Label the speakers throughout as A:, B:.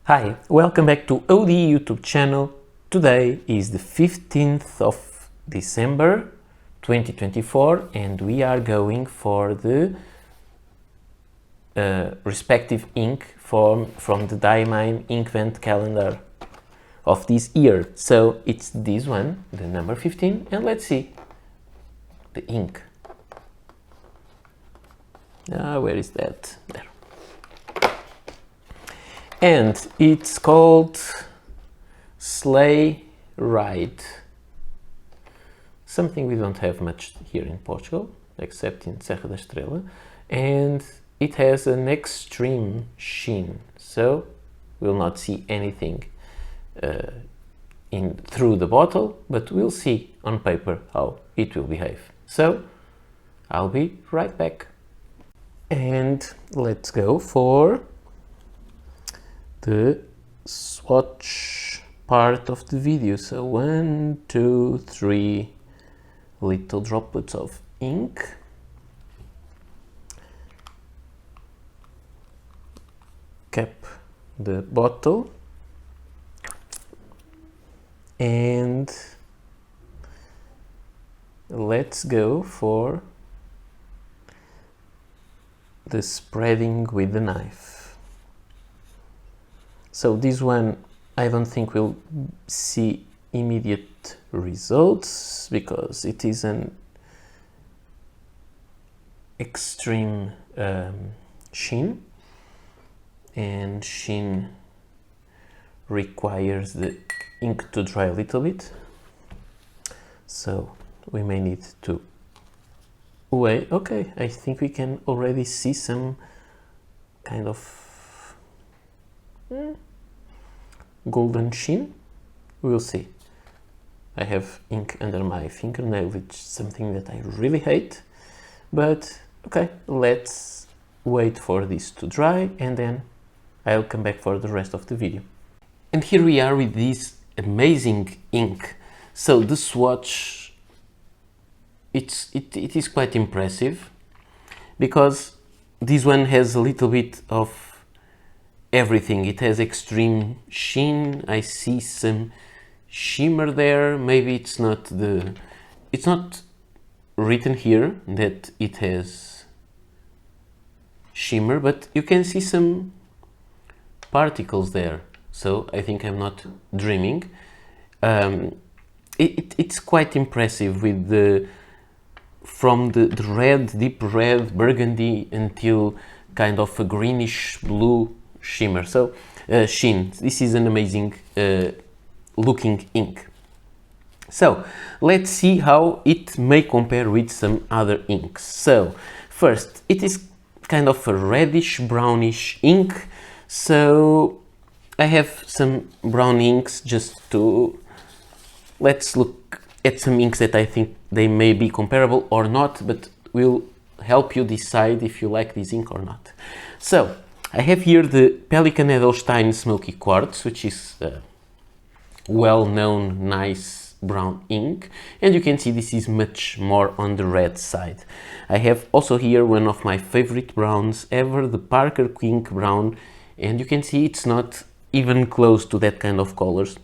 A: Hi, welcome back to OD YouTube channel. Today is the 15th of December 2024 and we are going for the respective ink from the Diamine Inkvent Calendar of this year. So it's this one, the number 15, and let's see the ink. Where is that? There. And it's called Sleigh Ride. Something we don't have much here in Portugal, except in Serra da Estrela. And it has an extreme sheen, so we'll not see anything through the bottle, but we'll see on paper how it will behave. So I'll be right back. And let's go for the swatch part of the video. So 1, 2, 3 little droplets of ink. Cap the bottle and let's go for the spreading with the knife. So this one I don't think we'll see immediate results because it is an extreme sheen, and sheen requires the ink to dry a little bit, so we may need to wait. Okay, I think we can already see some kind of golden sheen. We'll see. I have ink under my fingernail, which is something that I really hate, but okay, let's wait for this to dry and then I'll come back for the rest of the video. And here we are with this amazing ink. So the swatch, it is quite impressive because this one has a little bit of everything. It has extreme sheen. I see some shimmer there. Maybe it's not written here that it has shimmer, but you can see some particles there. So I think I'm not dreaming. It's quite impressive with from the red, deep red, burgundy until kind of a greenish blue shimmer. So sheen. This is an amazing looking ink. So let's see how it may compare with some other inks. So first, it is kind of a reddish brownish ink. So I have some brown inks let's look at some inks that I think they may be comparable or not, but will help you decide if you like this ink or not. So I have here the Pelikan Edelstein Smoky Quartz, which is a well-known, nice brown ink. And you can see this is much more on the red side. I have also here one of my favorite browns ever, the Parker Quink Brown. And you can see it's not even close to that kind of colors.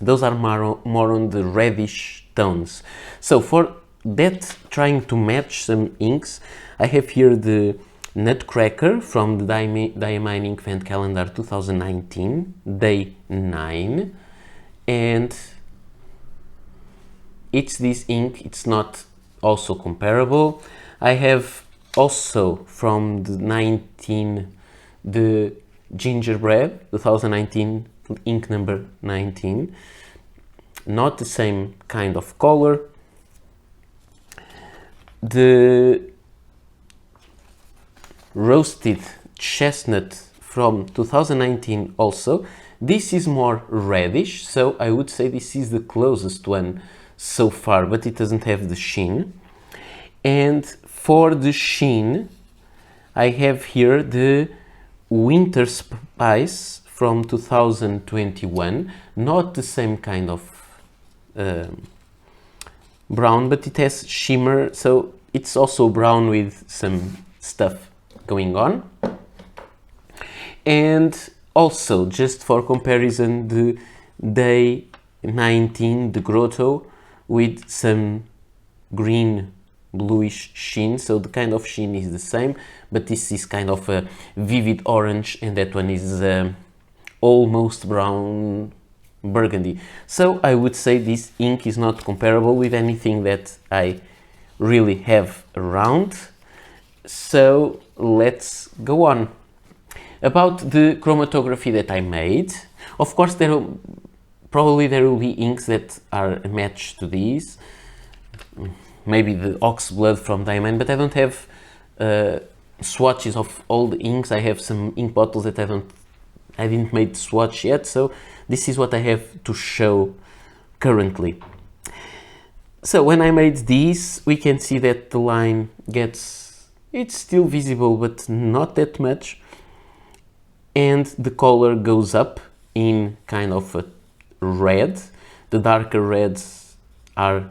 A: Those are more on the reddish tones. So for that, trying to match some inks, I have here the Nutcracker from the Diamine Inkvent Calendar 2019, Day 9, and it's this ink. It's not also comparable. I have also from the Gingerbread 2019, ink number 19, not the same kind of color. The Roasted Chestnut from 2019 also. This is more reddish, so I would say this is the closest one so far, but it doesn't have the sheen. And for the sheen, I have here the Winter Spice from 2021, not the same kind of brown, but it has shimmer, so it's also brown with some stuff going on. And Also, just for comparison, the day 19, the grotto, with some green bluish sheen, so the kind of sheen is the same, but this is kind of a vivid orange, and that one is almost brown burgundy. So I would say this ink is not comparable with anything that I really have around. So let's go on. About the chromatography that I made, of course probably there will be inks that are a match to these. Maybe the ox blood from Diamine, but I don't have swatches of all the inks. I have some ink bottles that I didn't make swatch yet, so this is what I have to show currently. So when I made these, we can see that the line it's still visible, but not that much, and the color goes up in kind of a red. The darker reds are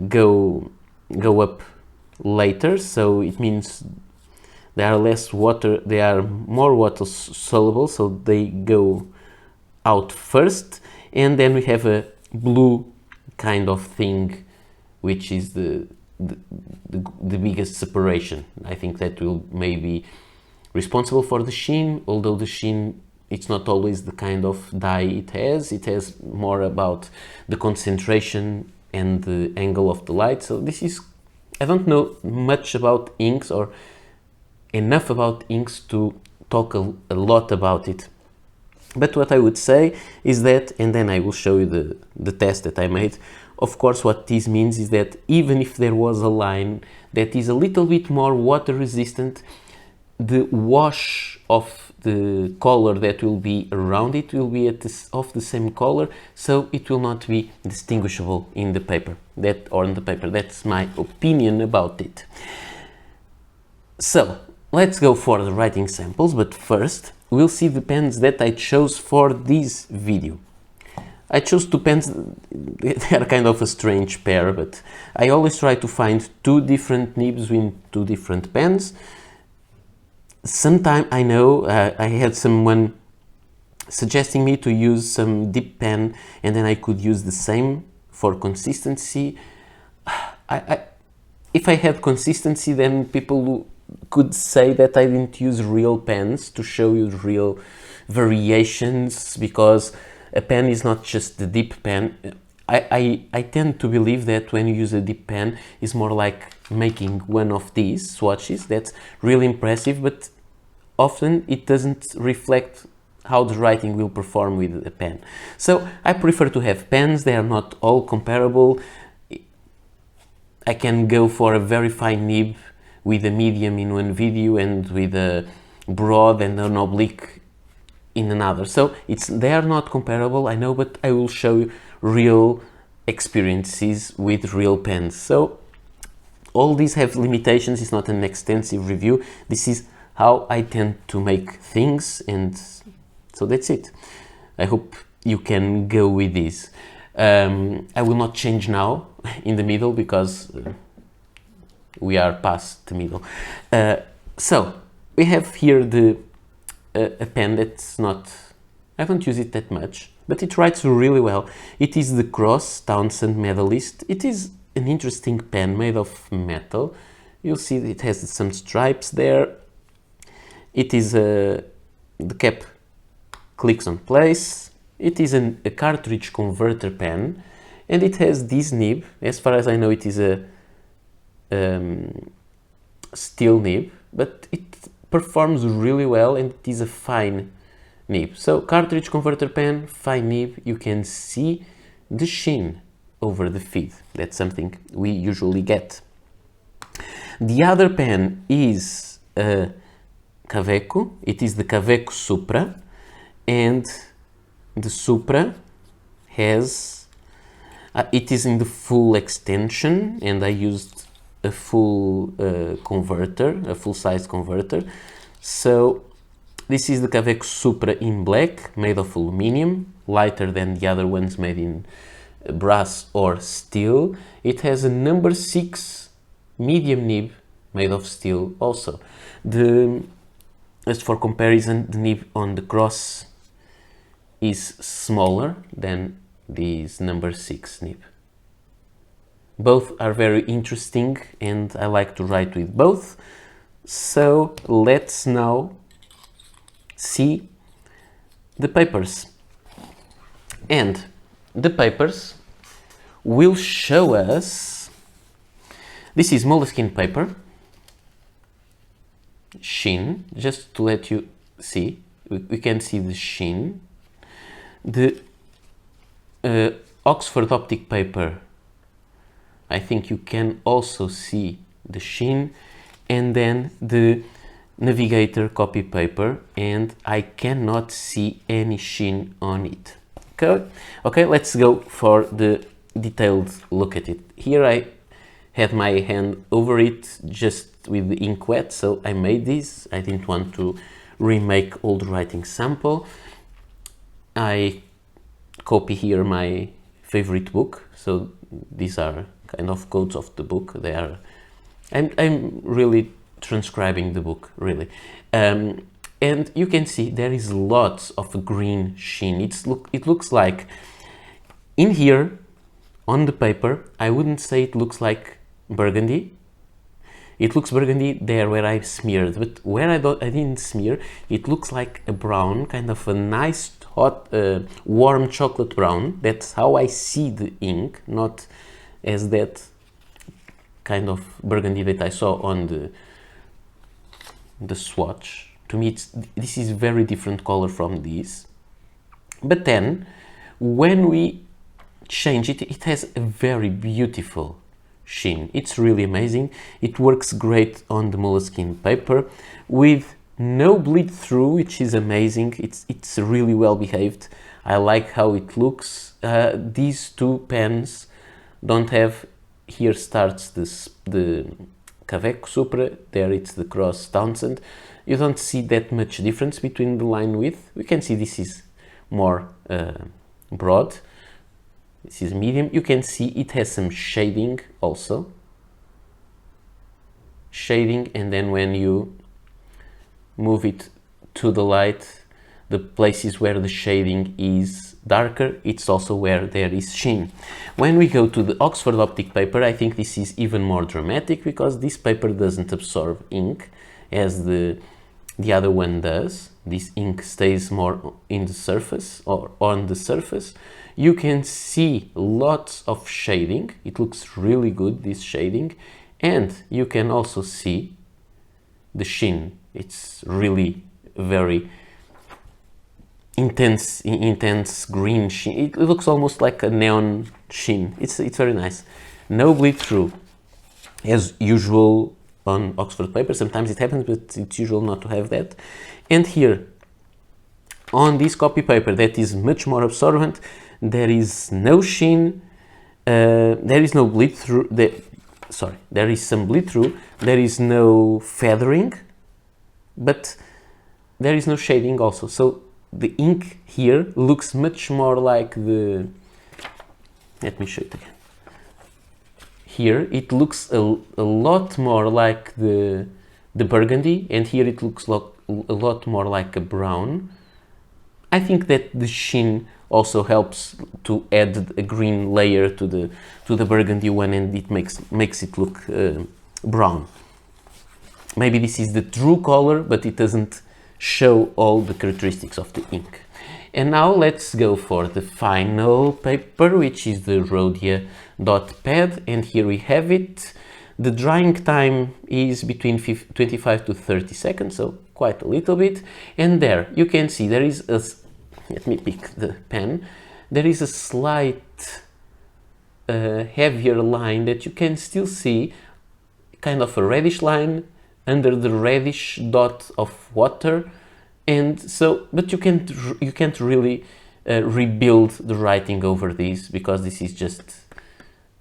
A: go up later, so it means they are more water soluble, so they go out first, and then we have a blue kind of thing, which is the biggest separation. I think that will maybe responsible for the sheen, although the sheen, it's not always the kind of dye it has more about the concentration and the angle of the light. So this is, I don't know much about inks, or enough about inks to talk a lot about it. But what I would say is that, and then I will show you the test that I made. Of course, what this means is that even if there was a line that is a little bit more water resistant, the wash of the color that will be around it will be of the same color, so it will not be distinguishable in the paper. That's my opinion about it. So let's go for the writing samples, but first we'll see the pens that I chose for this video. I chose two pens. They are kind of a strange pair, but I always try to find two different nibs with two different pens. Sometimes I know I had someone suggesting me to use some dip pen, and then I could use the same for consistency. If I had consistency, then people could say that I didn't use real pens to show you real variations, because a pen is not just the dip pen. I tend to believe that when you use a dip pen, it's more like making one of these swatches. That's really impressive, but often it doesn't reflect how the writing will perform with a pen. So I prefer to have pens. They are not all comparable. I can go for a very fine nib with a medium in one video and with a broad and an oblique in another. So they are not comparable, I know, but I will show you real experiences with real pens. So all these have limitations. It's not an extensive review. This is how I tend to make things, and so that's it. I hope you can go with this. I will not change now in the middle, because we are past the middle. So we have here a pen that's not, I don't use it that much, but it writes really well. It is the Cross Townsend Medalist. It is an interesting pen made of metal. You'll see that it has some stripes there. It is the cap clicks on place. It is a cartridge converter pen, and it has this nib. As far as I know, it is a steel nib, but it performs really well, and it is a fine nib. So cartridge converter pen, fine nib. You can see the sheen over the feed. That's something we usually get. The other pen is Kaweco. It is the Kaweco Supra, and the Supra has it is in the full extension, and I used a full converter, a full-size converter. So this is the Kaweco Supra in black, made of aluminium, lighter than the other ones made in brass or steel. It has a number 6 medium nib made of steel also. Just for comparison, the nib on the cross is smaller than this number 6 nib. Both are very interesting and I like to write with both. So let's now see the papers. And the papers will show us, this is moleskin paper, sheen, just to let you see, we can see the sheen. The Oxford optic paper, I think you can also see the sheen, and then the Navigator copy paper, and I cannot see any sheen on it. Okay, let's go for the detailed look at it. Here I had my hand over it just with the ink wet, so I made this. I didn't want to remake old writing sample. I copy here my favorite book, so these are kind of quotes of the book. They are, I'm really transcribing the book, really. And you can see there is lots of green sheen. It looks like, in here on the paper, I wouldn't say it looks like burgundy. It looks burgundy there where I smeared, but where I didn't smear, it looks like a brown, kind of a nice hot, warm chocolate brown. That's how I see the ink, not as that kind of burgundy that I saw on the swatch. To me, this is very different color from this. But then, when we change it, it has a very beautiful sheen. It's really amazing. It works great on the moleskin paper with no bleed through, which is amazing. It's really well behaved. I like how it looks. These two pens don't have, here starts the Caveco Supra, there it's the Cross Townsend. You don't see that much difference between the line width. We can see this is more broad. This is medium. You can see it has some shading also. Shading, and then when you move it to the light, the places where the shading is darker, it's also where there is sheen. When we go to the Oxford optic paper, I think this is even more dramatic because this paper doesn't absorb ink as the other one does. This ink stays more in the surface or on the surface. You can see lots of shading. It looks really good, this shading. And you can also see the sheen. It's really very intense green sheen. It looks almost like a neon sheen. It's very nice. No bleed through, as usual on Oxford paper. Sometimes it happens, but it's usual not to have that. And here, on this copy paper that is much more absorbent, there is no sheen, there is no bleed through, there is some bleed through, there is no feathering, but there is no shading also. So the ink here looks much more like the, let me show it again. Here it looks a lot more like the burgundy, and here it looks a lot more like a brown. I think that the sheen also helps to add a green layer to the burgundy one, and it makes it look brown. Maybe this is the true color, but it doesn't show all the characteristics of the ink. And now let's go for the final paper, which is the Rhodia dot pad, and here we have it. The drying time is between 25 to 30 seconds, so quite a little bit. And there you can see there is a, let me pick the pen, there is a slight heavier line that you can still see, kind of a reddish line under the reddish dot of water. And so, but you can't really rebuild the writing over this, because this is just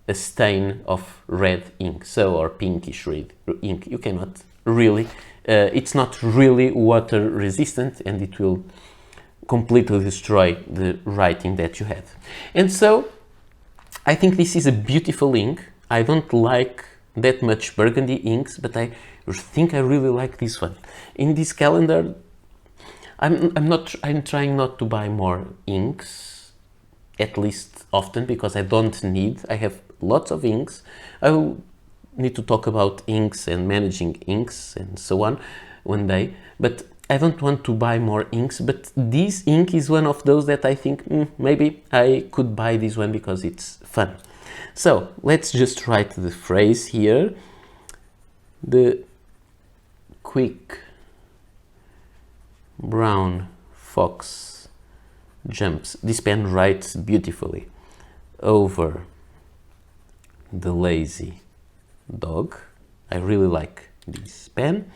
A: a stain of red ink, so, or pinkish red ink. You cannot really, it's not really water resistant, and it will completely destroy the writing that you have. And so I think this is a beautiful ink. I don't like that much burgundy inks, but I think I really like this one. In this calendar, I'm trying not to buy more inks, at least often, because I don't need. I have lots of inks. I will need to talk about inks and managing inks and so on one day, but I don't want to buy more inks. But this ink is one of those that I think maybe I could buy this one because it's fun. So let's just write the phrase here. The quick brown fox jumps. This pen writes beautifully over the lazy dog. I really like this pen.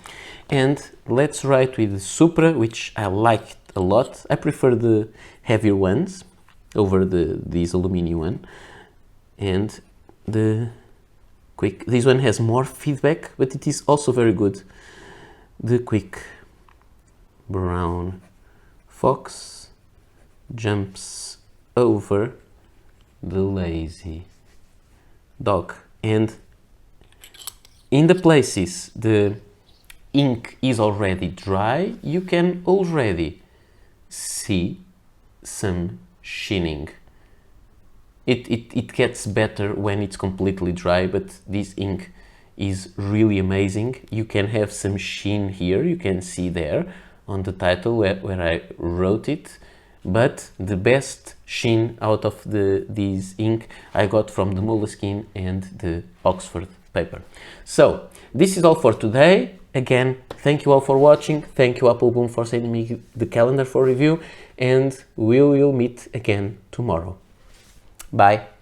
A: And let's write with the Supra, which I liked a lot. I prefer the heavier ones over this aluminium one. And the quick, this one has more feedback, but it is also very good. The quick brown fox jumps over the lazy dog. And in the places the ink is already dry, you can already see some sheening. It gets better when it's completely dry, but this ink is really amazing. You can have some sheen here, you can see there on the title where I wrote it, but the best sheen out of this ink I got from the Moleskine and the Oxford paper. So this is all for today. Again, thank you all for watching. Thank you Appelboom for sending me the calendar for review, and we will meet again tomorrow. Bye.